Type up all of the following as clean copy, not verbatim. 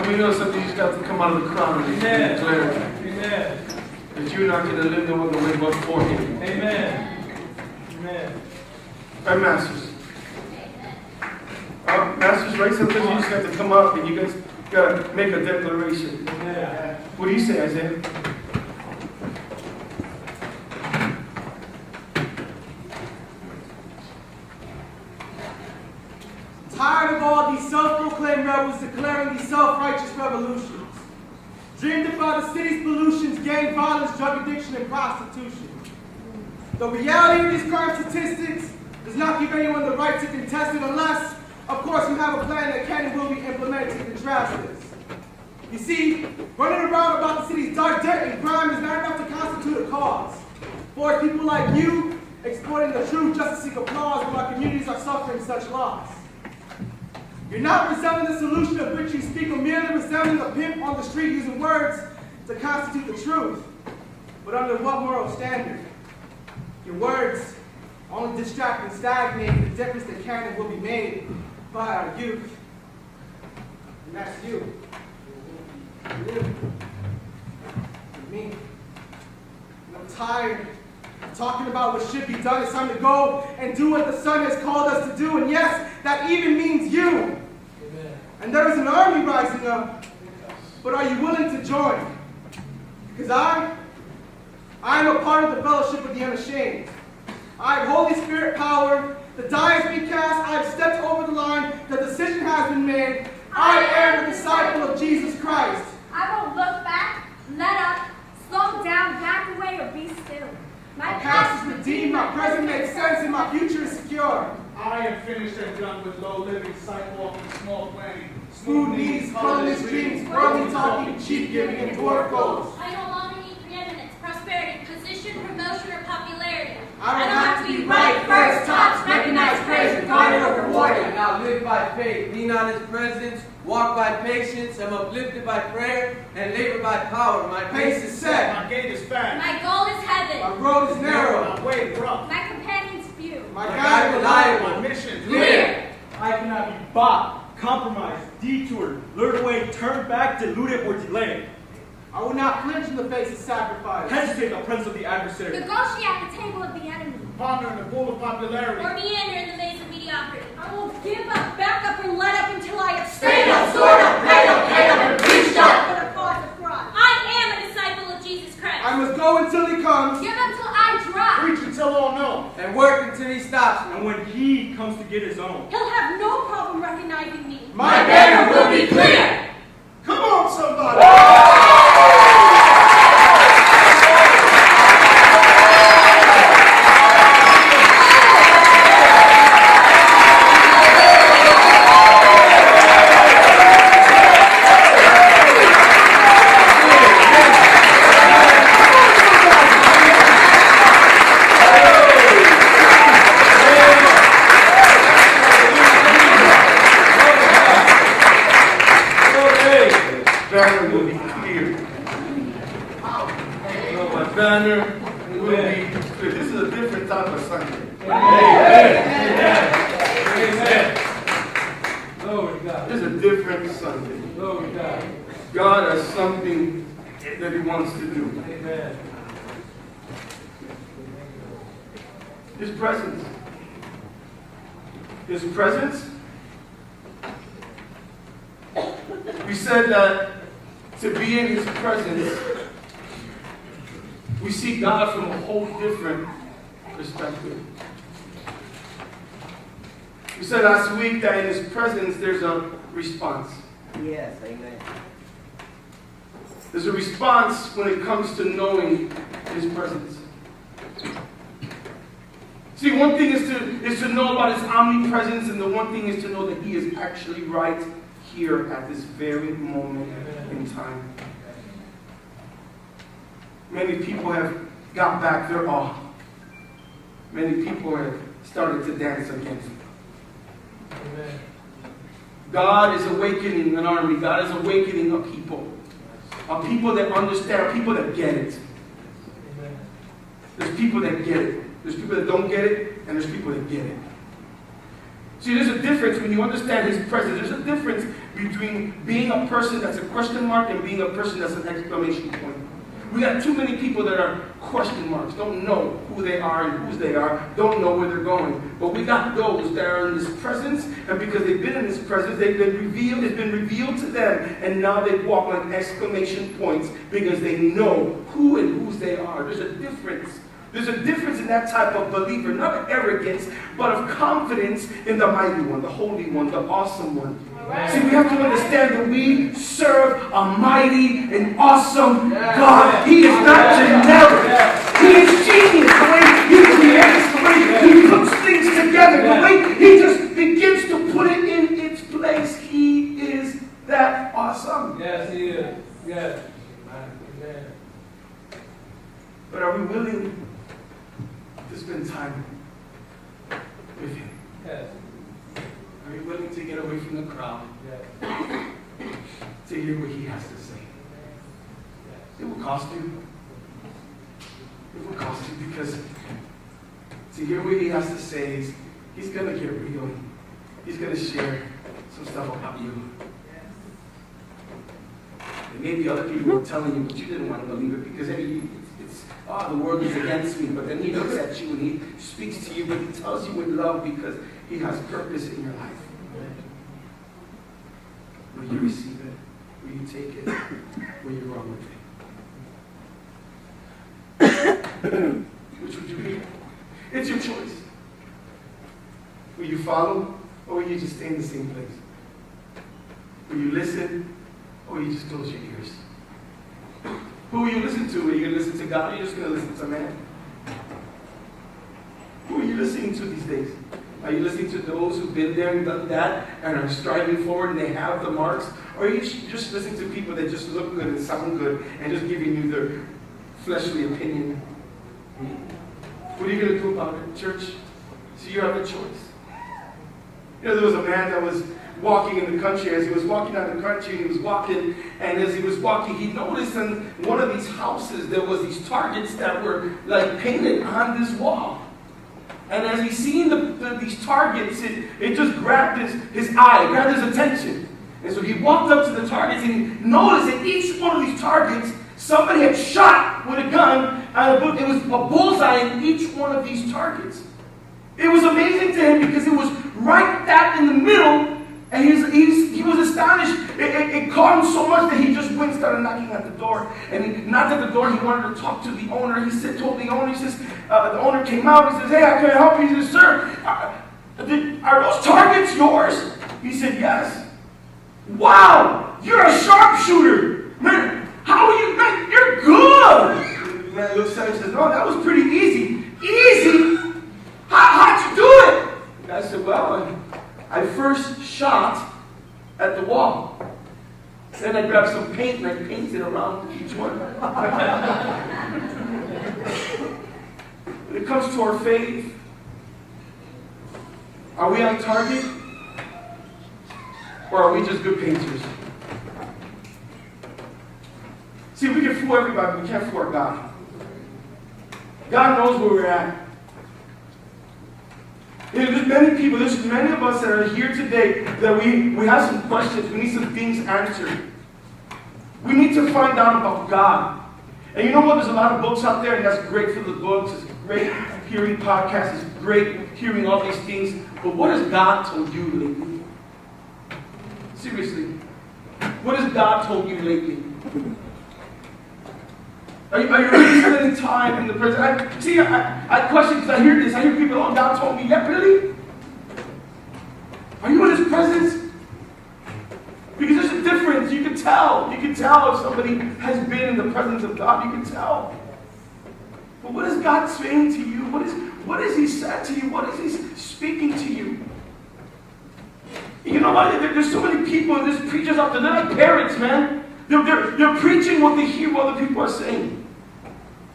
we know something just got to come out of the crowd and declare Amen. that you're not going to live no other way but for Him. Amen. Amen. Right, Masters? Masters, right? Sometimes you just have to come up and you guys got to make a declaration. Amen. What do you say, Isaiah? Tired of all these self-proclaimed rebels declaring these self-righteous revolutions. Dreamed about the city's pollutions, gang violence, drug addiction, and prostitution. The reality of these crime statistics does not give anyone the right to contest it unless, of course, you have a plan that can and will be implemented to address this. You see, running around about the city's dark dirt and crime is not enough to constitute a cause. For people like you, exploiting the truth just to seek applause when our communities are suffering such loss. You're not resembling the solution of which you speak, or merely resembling a pimp on the street using words to constitute the truth. But under what moral standard? Your words only distract and stagnate the difference that can and will be made by our youth. And that's you. You. And me. And I'm tired of talking about what should be done. It's time to go and do what the Son has called us to do. And yes, that even means you. Amen. And there is an army rising up. But are you willing to join? Because I am a part of the fellowship of the unashamed. I have Holy Spirit power. The die has been cast. I have stepped over the line. The decision has been made. I am a disciple of Jesus Christ. I won't look back, let up, slow down, back away, or be still. My past is redeemed, my present makes sense, and my future is secure. I am finished and done with low living, sidewalk, and small planning. Smooth knees, colorless dreams, worldly talking, cheap giving, and dwarf goals. I no longer need preeminence, prosperity, position, promotion, or popularity. I don't have to be right, first, tops, recognized, praised, regarded, or rewarded. I now live by faith, lean on His presence, walk by patience, am uplifted by prayer, and labor by power. My Pace is set. My gate is fast. My goal is My heaven. road is narrow. My way is rough. My companions few. My My guide guide reliable. My mission Clear. I cannot be bought, compromised, detoured, lured away, turned back, deluded, or delayed. I will not flinch in the face of sacrifice. Hesitate the presence of the adversary. Negotiate at the table of the enemy. Ponder in the pool of popularity. Or meander in the maze of mediocrity. I will give up, back up, and let up until I have Stand up, sword up, head up, and reach up. for the cause of Christ. I am a disciple of Jesus Christ. I must go until He comes. Give until I drop. Preach until all know. and work until He stops me. And when He comes to get His own, He'll have no problem recognizing me. My banner will be clear. Come on, somebody. Banner will be clear. My banner will be clear. This is a different type of Sunday. glory to God. This is a different Sunday. Glory to God. God has something that He wants to do. Amen. His presence. His presence. We said that to be in His presence, we see God from a whole different perspective. We said last week that in His presence there's a response. Yes, amen. There's a response when it comes to knowing His presence. See, one thing is to know about His omnipresence, and the one thing is to know that He is actually right here at this very moment in time. Many people have got back their awe. Many people have started to dance again. Amen. God is awakening an army. God is awakening a people. A people that understand, people that get it. Amen. There's people that get it. There's people that don't get it, and there's people that get it. See, there's a difference when you understand His presence. There's a difference between being a person that's a question mark and being a person that's an exclamation point. We got too many people that are question marks, don't know who they are and whose they are, don't know where they're going. But we got those that are in His presence, and because they've been in His presence, they've been revealed, it's been revealed to them, and now they walk like exclamation points because they know who and whose they are. There's a difference. There's a difference in that type of believer, not of arrogance, but of confidence in the mighty one, the holy one, the awesome one. See, we have to understand that we serve a mighty and awesome God. He is not generic. He is genius. The way He creates, the way He puts things together, the way He just begins to put it in its place. He is that awesome. Yes, He is. Yes. Amen. But are we willing to spend time with Him? Yes. Are you willing to get away from the crowd to hear what He has to say? It will cost you. It will cost you because to hear what He has to say is He's going to get real. He's going to share some stuff about you. And maybe other people were telling you, but you didn't want to believe it because the world is against me. But then He looks at you and He speaks to you, but He tells you with love because He has purpose in your life. Will you receive it? Will you take it? Will you run with it? Which would you be? It's your choice. Will you follow or will you just stay in the same place? Will you listen or will you just close your ears? Who will you listen to? Are you going to listen to God or are you just going to listen to man? Who are you listening to these days? Are you listening to those who've been there and done that and are striving forward and they have the marks? Or are you just listening to people that just look good and sound good and just giving you their fleshly opinion? What are you going to do about it, church? So you have a choice. You know, there was a man that was walking in the country. As he was walking out the country, he was walking, and as he was walking, he noticed in one of these houses there was these targets that were like painted on this wall. And as he seen these targets, it just grabbed his eye, grabbed his attention. And so he walked up to the targets and he noticed that each one of these targets, somebody had shot with a gun, and it was a bullseye in each one of these targets. It was amazing to him because it was right that in the middle, and he was astonished. It caught him so much that he just went and started knocking at the door. And he knocked at the door. He wanted to talk to the owner. Told the owner, the owner came out. He says, "Hey, can I help you?" He says, "Sir, are those targets yours?" He said, "Yes." "Wow, you're a sharpshooter. Man, how are you? Man, you're good." The man looks at him and says, "No, that was pretty easy." "Easy? How'd you do it?" The guy said, "Well, I first shot at the wall. Then I grabbed some paint and I painted around each one." When it comes to our faith, are we on target? Or are we just good painters? See, we can fool everybody, but we can't fool our God. God knows where we're at. There's many people, there's many of us that are here today that we have some questions. We need some things answered. We need to find out about God. And you know what? There's a lot of books out there, and that's great for the books. It's great hearing podcasts. It's great hearing all these things. But what has God told you lately? Seriously. What has God told you lately? Are you really spending time in the presence? I question because I hear this. I hear people, "Oh, God told me." Yeah, really? Are you in His presence? Because there's a difference. You can tell. You can tell if somebody has been in the presence of God. You can tell. But what is God saying to you? What is He said to you? What is He speaking to you? You know what? There's so many people and there's preachers out there. They're like parents, man. They're preaching what they hear what other people are saying.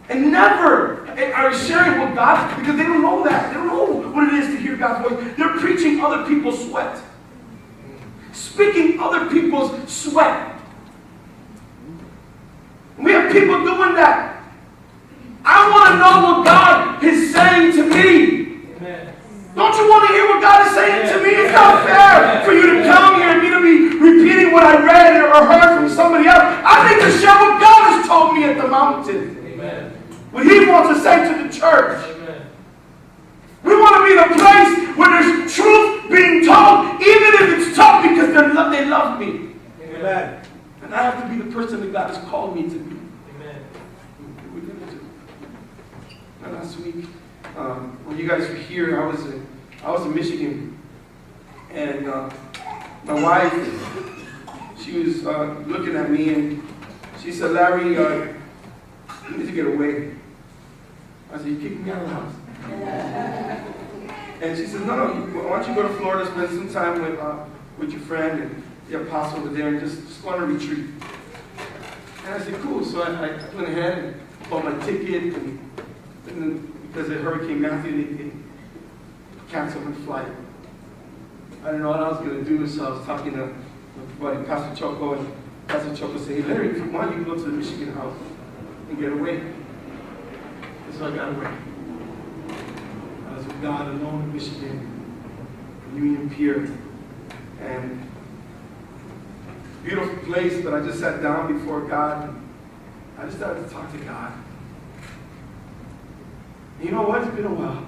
And never are sharing with God because they don't know that. They don't know what it is to hear God's voice. They're preaching other people's sweat. Speaking other people's sweat. We have people doing that. I want to know what God is saying to me. Amen. Don't you want to hear what God is saying to me? It's not fair for you to come here and me to be repeating what I read or heard from somebody else. I need to share what God has told me at the mountain. Amen. What He wants to say to the church. Amen. We want to be in a place where there's truth being told, even if it's tough, because they love me. Amen. And I have to be the person that God has called me to be. Amen. We're going to do. And last week, when you guys were here, I was in Michigan, and my wife, she was looking at me, and she said, "Larry, you need to get away." I said, "You kicked me out of the house." And she said, "No, why don't you go to Florida, spend some time with your friend and the apostle over there, and just go on a retreat." And I said, "Cool." So I went ahead and bought my ticket, and then because of Hurricane Matthew, they canceled my flight. I didn't know what I was going to do, so I was talking to my buddy, Pastor Choco, and Pastor Choco said, "Hey, Larry, if you want, you can go to the Michigan house and get away." And so I got away. I was with God alone in Michigan, Union Pier, and beautiful place, but I just sat down before God, and I just started to talk to God. And you know what? It's been a while.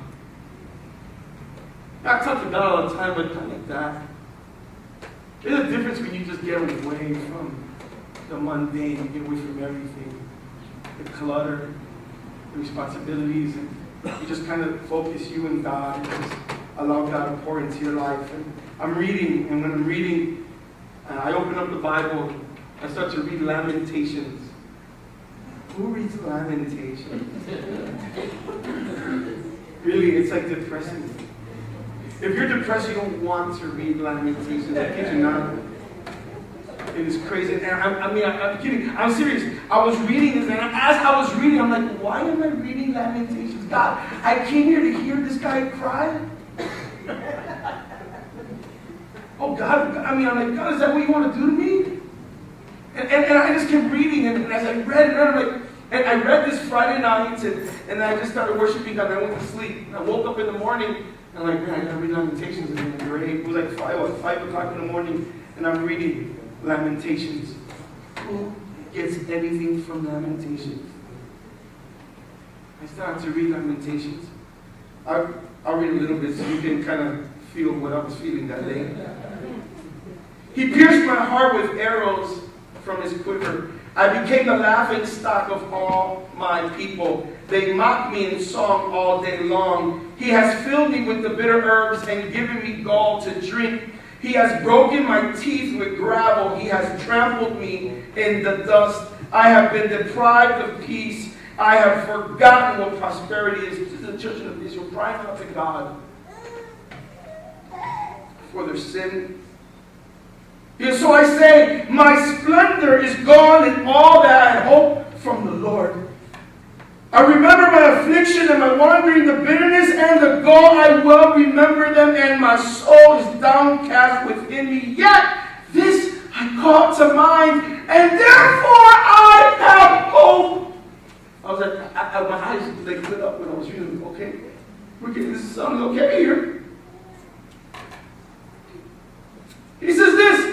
I talk to God all the time, but not like that. There's a difference when you just get away from the mundane, you get away from everything, the clutter, the responsibilities, and you just kind of focus you and God, and just allow God to pour into your life. And I'm reading, and when I'm reading, I open up the Bible, I start to read Lamentations. Who reads Lamentations? Really, it's like depressing. If you're depressed, you don't want to read Lamentations. I kid you not. It is crazy. And I'm kidding. I'm serious. I was reading this, and as I was reading, I'm like, why am I reading Lamentations? God, I came here to hear this guy cry. Oh, God, I'm like, God, is that what you want to do to me? And I just kept reading, and as I read it, I'm like, and I read this Friday night, and I just started worshiping God, and I went to sleep. And I woke up in the morning, and I'm like, man, I gotta read Lamentations again. It was like 5 o'clock in the morning, and I'm reading Lamentations. Who gets anything from Lamentations? I started to read Lamentations. I'll read a little bit so you can kind of feel what I was feeling that day. He pierced my heart with arrows from his quiver. I became the laughing stock of all my people. They mock me in song all day long. He has filled me with the bitter herbs and given me gall to drink. He has broken my teeth with gravel. He has trampled me in the dust. I have been deprived of peace. I have forgotten what prosperity is. This is the children of Israel crying out to God for their sin. And so I say, my splendor is gone and all that I hope from the Lord. I remember my affliction and my wandering, the bitterness and the gall. I well remember them, and my soul is downcast within me. Yet this I call to mind, and therefore I have hope. I was like, my eyes they lit up when I was reading. Okay, we're getting this sounding okay here. He says this.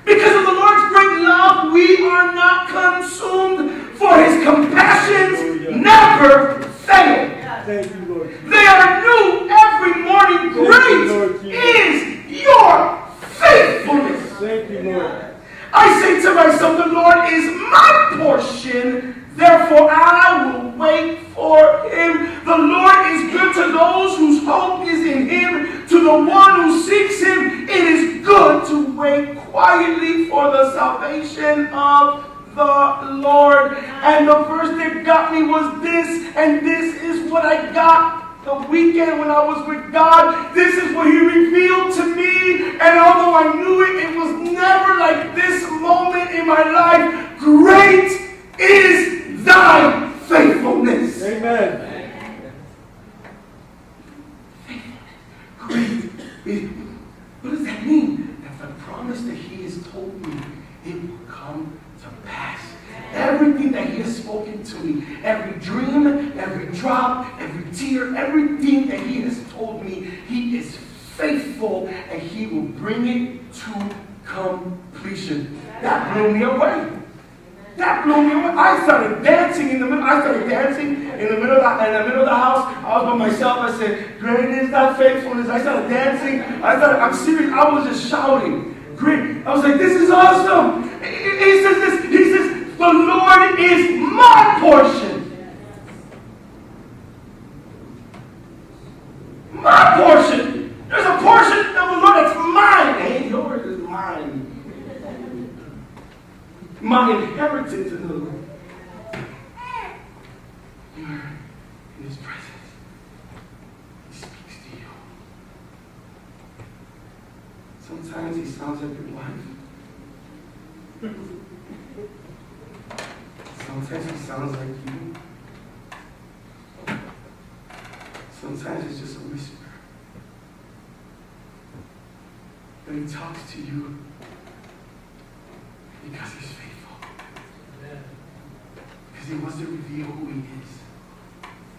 Because of the Lord's great love, we are not consumed, for his compassions never fail. Thank you, Lord. They are new every morning. Great is your faithfulness. Thank you, Lord. I say to myself, the Lord is my portion, therefore I will wait for him. The Lord is good to those whose hope is in him. To the one who seeks him, it is good to wait quietly for the salvation of the Lord. And the verse that got me was this, and this is what I got the weekend when I was with God. This is what he revealed to me, and although I knew it, it was never like this moment in my life. Great is thy faithfulness. Amen. Great is. What does that mean? That the promise that he has told me, it will come to pass. Everything that he has spoken to me, every dream, every drop, every tear, everything that he has told me, he is faithful, and he will bring it to completion. That blew me away. That blew me away. I started dancing in the middle. I started dancing in the middle of the house. I was by myself. I said, "Great is thy faithfulness." I started dancing. I'm serious. I was just shouting. Great. I was like, "This is awesome." He says this. He says, "The Lord is my portion." My portion. There's a portion of the Lord that's mine. Ain't yours, is mine. My inheritance in the Lord. You are in his presence. He speaks to you. Sometimes he sounds like your wife. Sometimes he sounds like you. Sometimes it's just a whisper. But he talks to you because he's faithful. Because he wants to reveal who he is.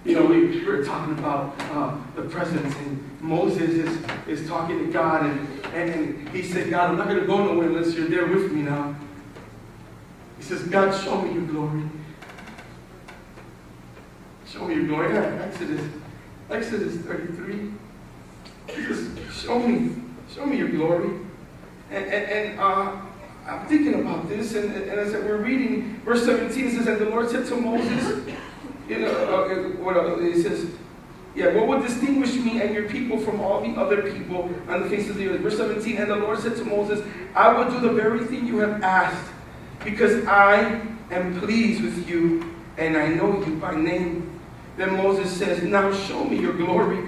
You know, we were talking about the presence, and Moses is talking to God, and he said, "God, I'm not going to go nowhere unless you're there with me now." He says, "God, show me your glory. Show me your glory." Yeah, Exodus 33. He says, show me your glory. And I'm thinking about this, and as we're reading verse 17, it says, "And the Lord said to Moses," it says, "what will distinguish me and your people from all the other people on the face of the earth?" Verse 17, "And the Lord said to Moses, I will do the very thing you have asked, because I am pleased with you, and I know you by name." Then Moses says, "Now show me your glory."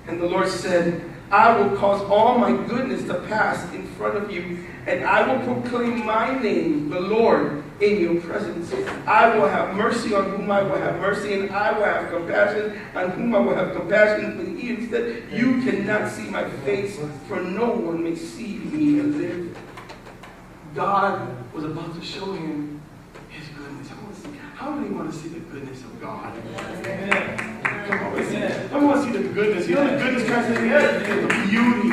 And the Lord said, "I will cause all my goodness to pass in front of you, and I will proclaim my name, the Lord, in your presence. I will have mercy on whom I will have mercy, and I will have compassion on whom I will have compassion." But he instead, "You cannot see my face, for no one may see me and live." God was about to show him his goodness. How many want to see the goodness of God? Amen. I want to see the goodness. You know the goodness translated the beauty,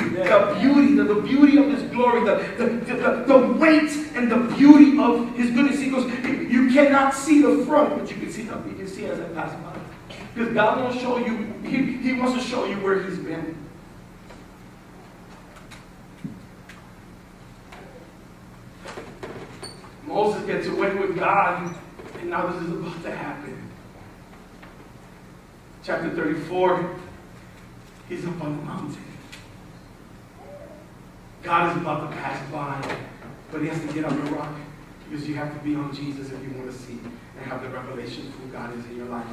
the beauty of his glory, the weight and the beauty of his goodness. He goes, you cannot see the front, but you can see as I pass by. Because God will show you, he wants to show you where he's been. Moses gets away with God, and now this is about to happen. Chapter 34, he's up on the mountain. God is about to pass by, but he has to get on the rock, because you have to be on Jesus if you want to see and have the revelation of who God is in your life.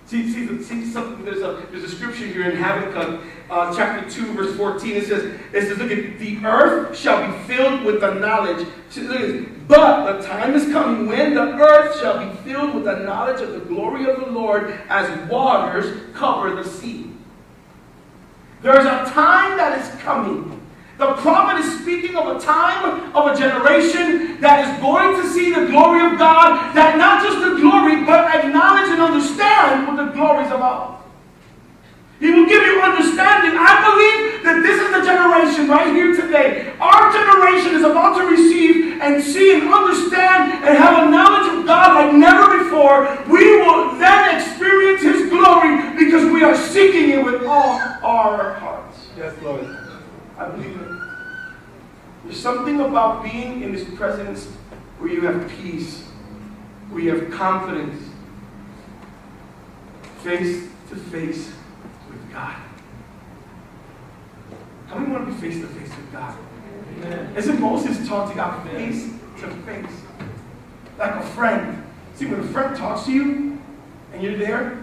See something. There's a scripture here in Habakkuk, chapter 2, verse 14. It says, look at, "The earth shall be filled with the knowledge." Look at this. "But the time is coming when the earth shall be filled with the knowledge of the glory of the Lord as waters cover the sea." There's a time that is coming. The prophet is speaking of a time, of a generation that is going to see the glory of God, that not just the glory, but acknowledge and understand what the glory is about. He will give you understanding. I believe that this is the generation right here today. Our generation is about to receive and see and understand and have a knowledge of God like never before. We will then experience his glory because we are seeking it with all our hearts. Yes, Lord. I believe it. There's something about being in his presence where you have peace, where you have confidence, face to face with God. How many want to be face to face with God? Amen. Isn't Moses talked to God face to face? Like a friend. See, when a friend talks to you and you're there,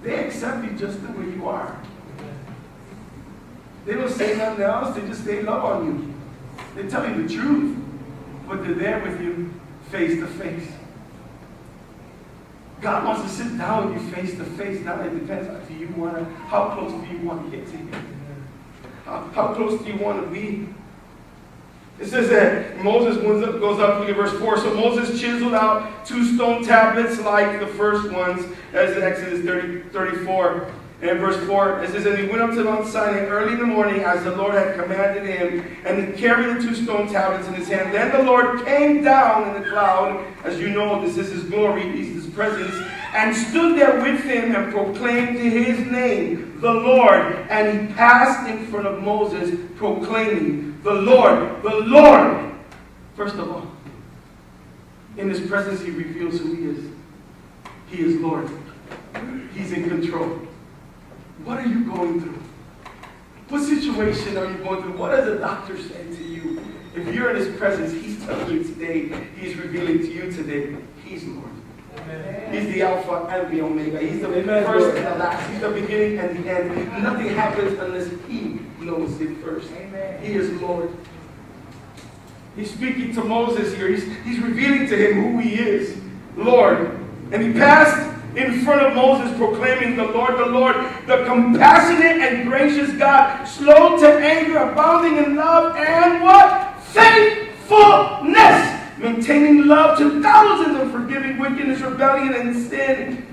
they accept you just the way you are. They don't say nothing else. They love on you. They tell you the truth. But they're there with you face to face. God wants to sit down with you face to face. Now it depends on how close do you want to get to him? How close do you want to be? It says that Moses goes up, look at verse 4. "So Moses chiseled out 2 stone tablets like the first ones," as in Exodus 34. And verse 4, it says, and he went up to Mount Sinai early in the morning as the Lord had commanded him, and he carried the 2 stone tablets in his hand. Then the Lord came down in the cloud. As you know, this is his glory, his presence, and stood there with him and proclaimed his name, the Lord. And he passed in front of Moses, proclaiming, the Lord, the Lord. First of all, in his presence, he reveals who he is. He is Lord. He's in control. What are you going through? What situation are you going through? What has the doctor said to you? If you're in his presence, he's telling you today, he's revealing to you today, he's Lord. Amen. He's the Alpha and the Omega. He's the first and the last. He's the beginning and the end. Nothing happens unless he knows it first. Amen. He is Lord. He's speaking to Moses here. He's revealing to him who he is, Lord. And he passed in front of Moses, proclaiming, the Lord, the compassionate and gracious God, slow to anger, abounding in love, and what? Faithfulness, maintaining love to thousands, and forgiving wickedness, rebellion, and sin.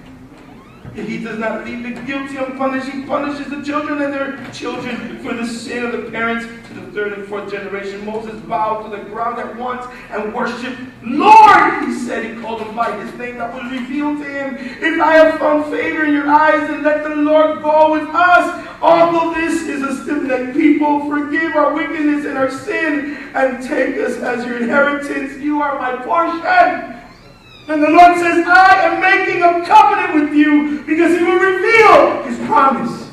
He does not leave the guilty unpunished. He punishes the children and their children for the sin of the parents to the 3rd and 4th generation. Moses bowed to the ground at once and worshipped. Lord, he said, he called him by his name that was revealed to him. If I have found favor in your eyes, then let the Lord go with us. Although this is a stiff-necked people, forgive our wickedness and our sin and take us as your inheritance. You are my portion. And the Lord says, I am making a covenant with you because he will reveal his promise.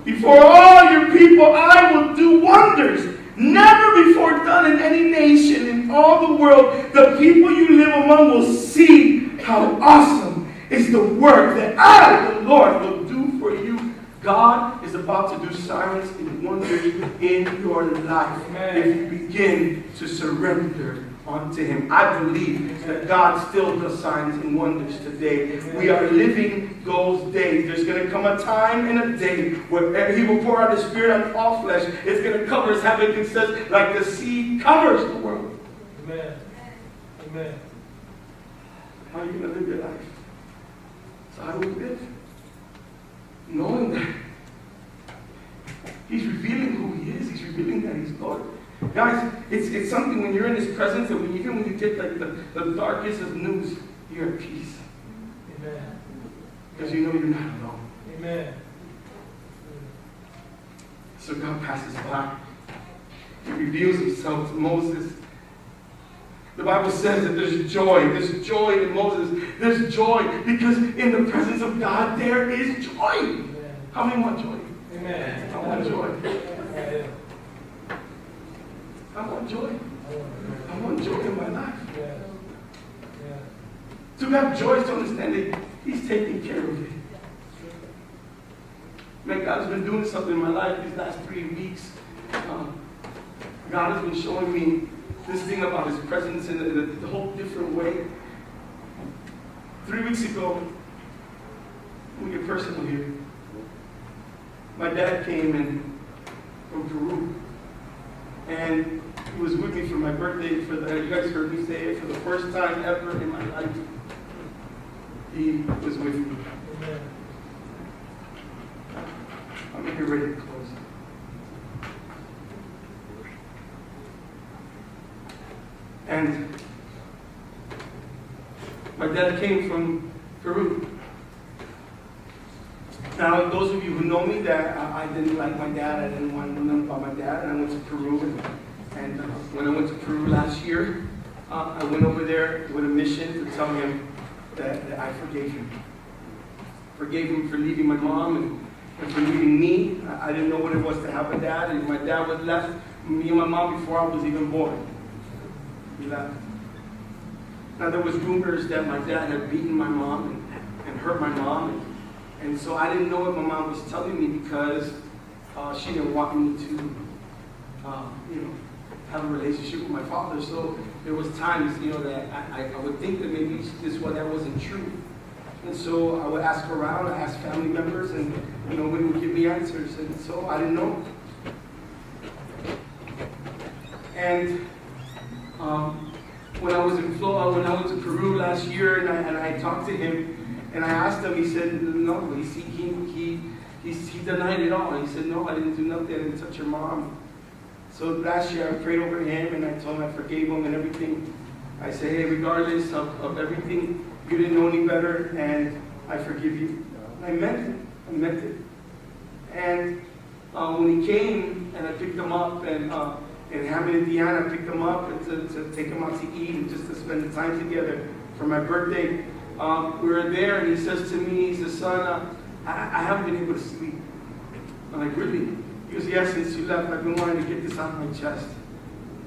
Before all your people, I will do wonders never before done in any nation in all the world. The people you live among will see how awesome is the work that I, the Lord, will do for you. God is about to do signs and wonders in your life. Amen. If you begin to surrender unto him. I believe that God still does signs and wonders today. Amen. We are living those days. There's going to come a time and a day where he will pour out his spirit on all flesh. It's going to cover, as Habakkuk says, like the sea covers the world. Amen. Amen. How are you going to live your life? So how do we live? Knowing that he's revealing who he is, he's revealing that he's Lord. Guys, it's something when you're in his presence, and even when you get like the darkest of news, you're at peace. Amen. Because you know you're not alone. Amen. So God passes by. He reveals himself to Moses. The Bible says that there's joy. There's joy in Moses. There's joy because in the presence of God there is joy. Amen. How many want joy? Amen. I want joy. Amen. I want joy. I want joy in my life. Yeah. Yeah. To have joy is to understand that he's taking care of it. Man, God has been doing something in my life these last 3 weeks. God has been showing me this thing about his presence in a whole different way. 3 weeks ago, we get personal here. My dad came in from Peru, and he was with me for my birthday. You guys heard me say it, for the first time ever in my life. He was with me. Amen. I'm going to get ready to close. And my dad came from Peru. Now, those of you who know me, that I didn't like my dad, I didn't want to know nothing about my dad, and I went to Peru. And when I went to Peru last year, I went over there with a mission to tell him that I forgave him. Forgave him for leaving my mom and for leaving me. I didn't know what it was to have a dad, and my dad was left me and my mom before I was even born. He left. Now, there was rumors that my dad had beaten my mom and hurt my mom. And so I didn't know what my mom was telling me because she didn't want me to, have a relationship with my father. So there was times, that I would think that maybe that wasn't true. And so I would ask around, I asked family members, and we would give me answers. And so I didn't know. And when I was in Florida, when I went to Peru last year, and I talked to him, and I asked him, he said, no, he denied it all. He said, no, I didn't do nothing, I didn't touch your mom. So last year I prayed over him, and I told him I forgave him and everything. I said, hey, regardless of everything, you didn't know any better, and I forgive you. And I meant it. And when he came, and I picked him up, and Hammond and Deanna picked him up to take him out to eat and just to spend the time together for my birthday. We were there, and he says to me, he says, son, I haven't been able to sleep. I'm like, really? He goes, yeah, since you left, I've been wanting to get this out of my chest.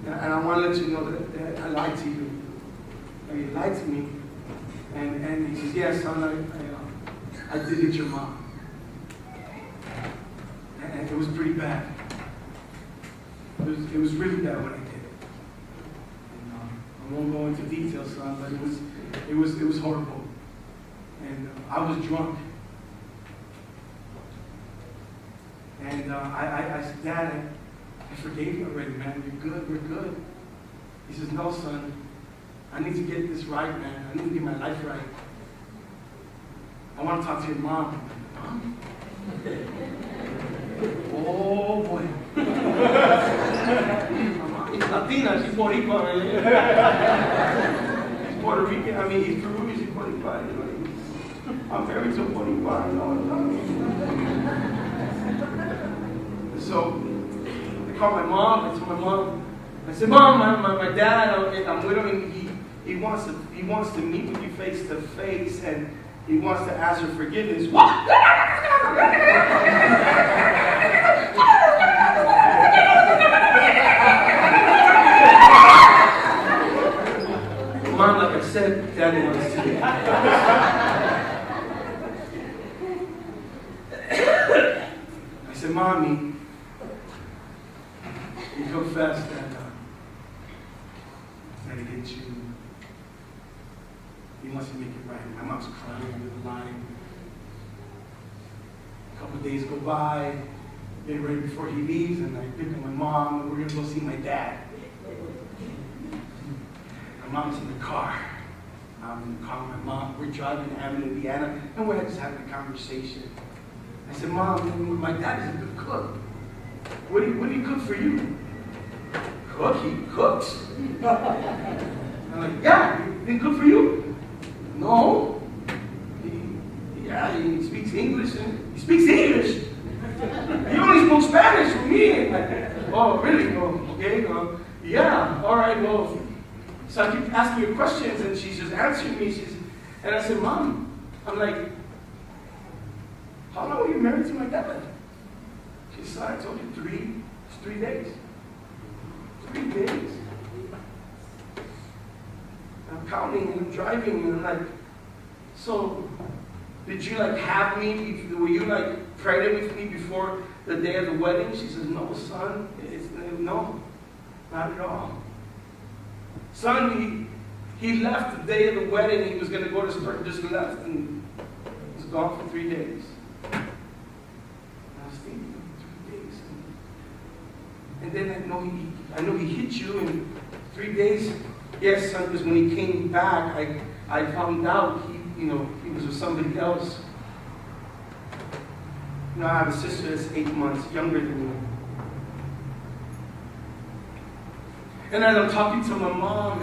And I want to let you know that I lied to you. You lied to me. And he says, yeah, son, I did hit your mom. And it was pretty bad. It was really bad what I did. And, I won't go into details, son, but it was horrible. And I was drunk. And I said, Dad, I forgave you already, man. You're good, we're good. He says, no, son. I need to get this right, man. I need to get my life right. I want to talk to your mom. Mom? Oh, boy. She's Latina. She's Boricua. She's Puerto Rican. I mean, he's Peruvian. She's Boricua. I'm married to a Boricua. So I called my mom. I told my mom. I said, Mom, my dad, I'm with him, and he wants to meet with you face to face, and he wants to ask for forgiveness. What? Mom, like I said, Daddy wants to see I said, Mommy, you confessed that to get you. He wants to make it right. My mom's crying under the line. A couple of days go by, getting ready before he leaves, and I pick up my mom, and we're going to go see my dad. My mom's in the car. I'm calling my mom. We're driving to Hammond, Indiana, and we're just having a conversation. I said, Mom, my dad is a good cook. What do you cook for you? Cook? He cooks. I'm like, yeah, he didn't cook for you? No. He speaks English. And he speaks English? He only spoke Spanish for me. Like, oh, really? Oh, okay. Yeah, all right, well. So I keep asking her questions, and she's just answering me. And I said, Mom, I'm like, how long were you married to my dad? She said, I told you 3 days. 3 days. I'm counting and I'm driving, and I'm like, so did you have me? Were you pregnant with me before the day of the wedding? She says, no, son, no, not at all. Son, he left the day of the wedding. He was going to go to Spurt, just left, and was gone for 3 days. And I was thinking, 3 days. And then I know he hit you in 3 days. Yes, son, because when he came back, I found out he was with somebody else. I have a sister that's 8 months younger than me. And as I'm talking to my mom,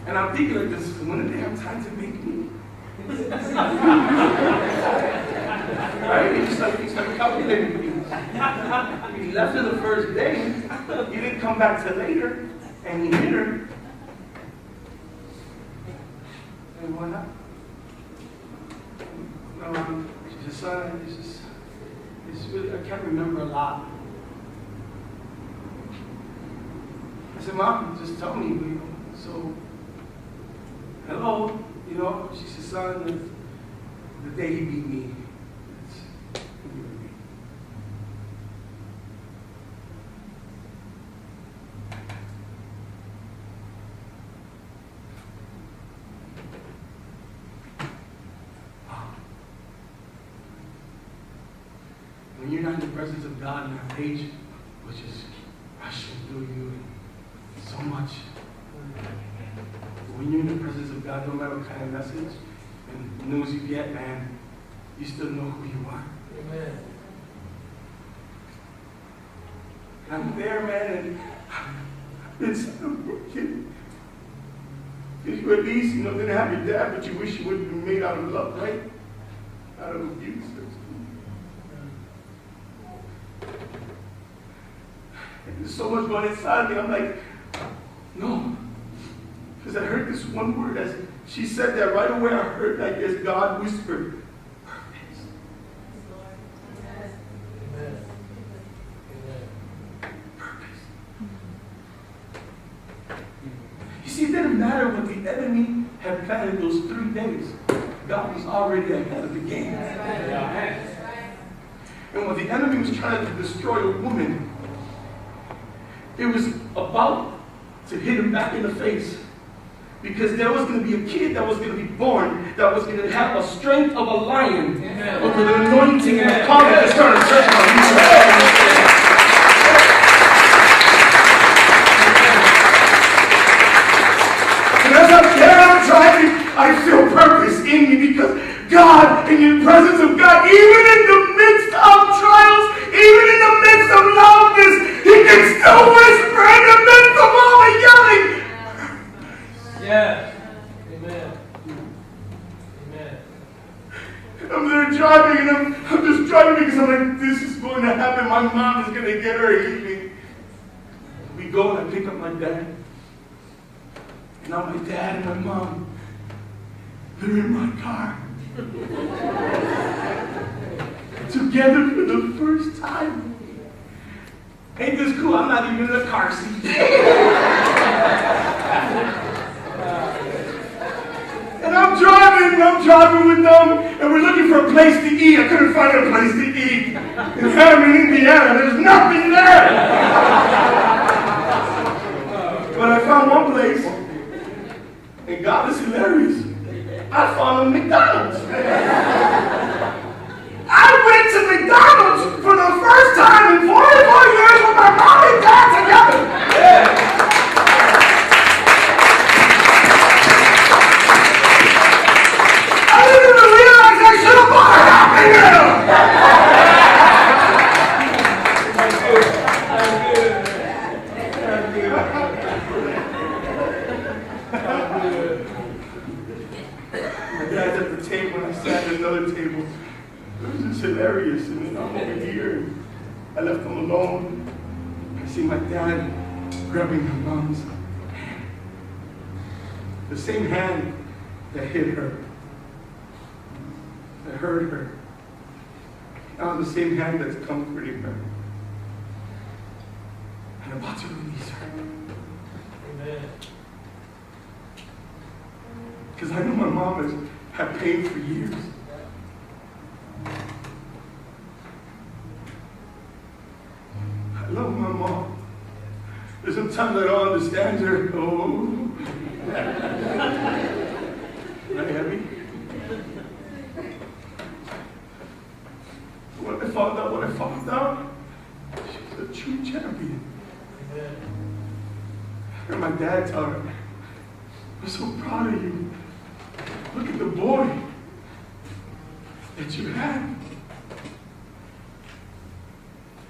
and I'm thinking this, when did they have time to make me? Right? He started calculating things. He left her the first day. He didn't come back till later, and he hit her. And what happened? She said, son, it's really, I can't remember a lot. I said, Mom, just tell me, so, hello, she said, son, the day he beat me, when you're not in the presence of God, and rage will just rushing through you, and so much. When you're in the presence of God, no matter what kind of message and news you get, man, you still know who you are. Amen. And I'm there, man, and it's broken. Because you at least, didn't have your dad, but you wish you would have been made out of love, right? Out of abuse. And there's so much going inside me. I'm like, no. Because I heard this one word. As she said that right away, I heard like as God whispered, purpose. Amen. Purpose. You see, it didn't matter what the enemy had planned those 3 days. God was already ahead of the game. And when the enemy was trying to destroy a woman, it was about to hit him back in the face. Because there was going to be a kid that was going to be born that was going to have a strength of a lion, of the anointing and the power to start a church on you. And as I'm there, I'm driving, I feel purpose in me because God, in the presence of God, even in the midst of trials, even in the midst of loudness, He can still whisper in the midst of all the yelling. Yes. Amen. Amen. I'm there driving, and I'm just driving because I'm like, this is going to happen. My mom is going to get her healing. We go and I pick up my dad. And now my dad and my mom, they're in my car. Together for the first time. Ain't this cool? I'm not even in the car seat. And I'm driving with them, and we're looking for a place to eat. I couldn't find a place to eat. In Hammond, Indiana, there's nothing there. But I found one place, and God is hilarious. I found a McDonald's. I went to McDonald's for the first time in 44 years with my mom and dad together. I didn't even realize I should have bought a Happy Meal. My dad's at the table and I sat at another table. It was just hilarious. And then I'm over here. I left them alone. I see my dad grabbing my mom's hand. The same hand that hit her, that hurt her. Now the same hand that's comforting her. And about to release her. Amen. Because I know my mom has had pain for years. I love my mom. There's sometimes I don't understand her. Oh. Right, heavy? When I found out, she's a true champion. Amen. And my dad tell her, I'm so proud of you. Look at the boy that you had.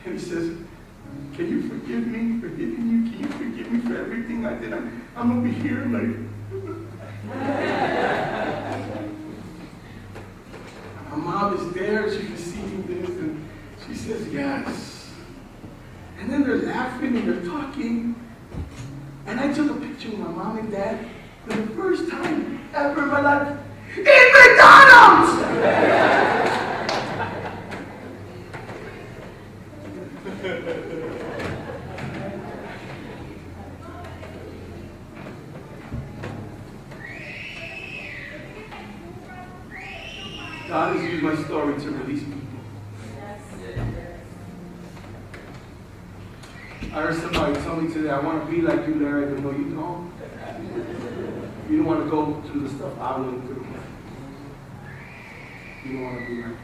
And he says, can you forgive me for hitting you? Can you forgive me for everything I did? I'm over here like... My mom is there, she's receiving this, and she says, yes. And then they're laughing and they're talking. And I took a picture with my mom and dad for the first time ever in my life in McDonald's! God has used my story to release people. I heard somebody tell me today, I want to be like you, Larry, but no, you don't. You don't want to go through the stuff I went through. You don't want to be like me.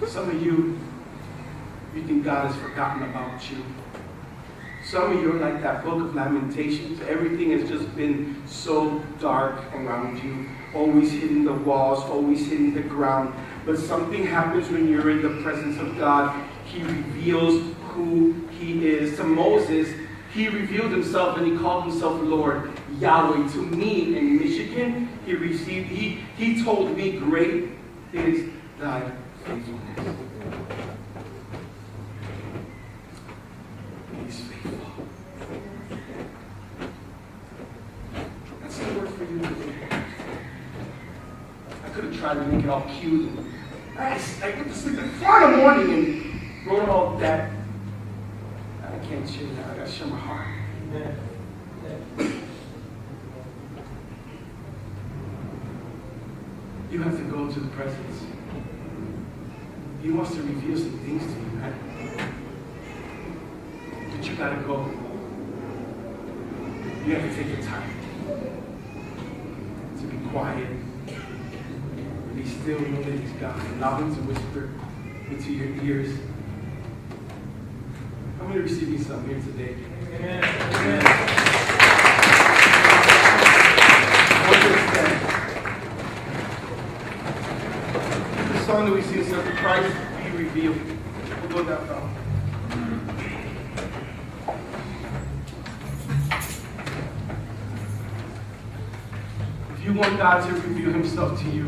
Some of you think God has forgotten about you. Some of you are like that book of Lamentations. Everything has just been so dark around you, always hitting the walls, always hitting the ground. But something happens when you're in the presence of God. He reveals who He is. To Moses, He revealed Himself and He called Himself Lord, Yahweh. To me in Michigan, He told me, great is thy faithfulness. He's faithful. That's the word for you today. I could have tried to make it all cute. I went to sleep at 4 in the morning and wrote all that. I can't share that. I got to share my heart. You have to go to the presence. He wants to reveal some things to you, right? But you gotta go. You have to take the time to be quiet, be still, know that He's God. Allow Him to whisper into your ears. I'm going to receive you some here today. Amen. Amen. I want you to stand. The song that we sing says, Christ be revealed. We'll go that route. If you want God to reveal Himself to you,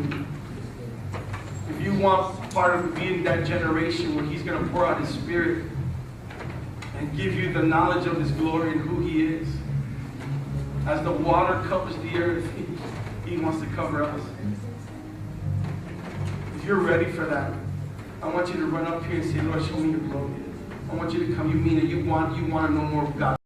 if you want part of being that generation where He's going to pour out His Spirit and give you the knowledge of His glory and who He is, as the water covers the earth, He wants to cover us. If you're ready for that, I want you to run up here and say, Lord, show me your glory. I want you to come. You mean it. You want to know more of God.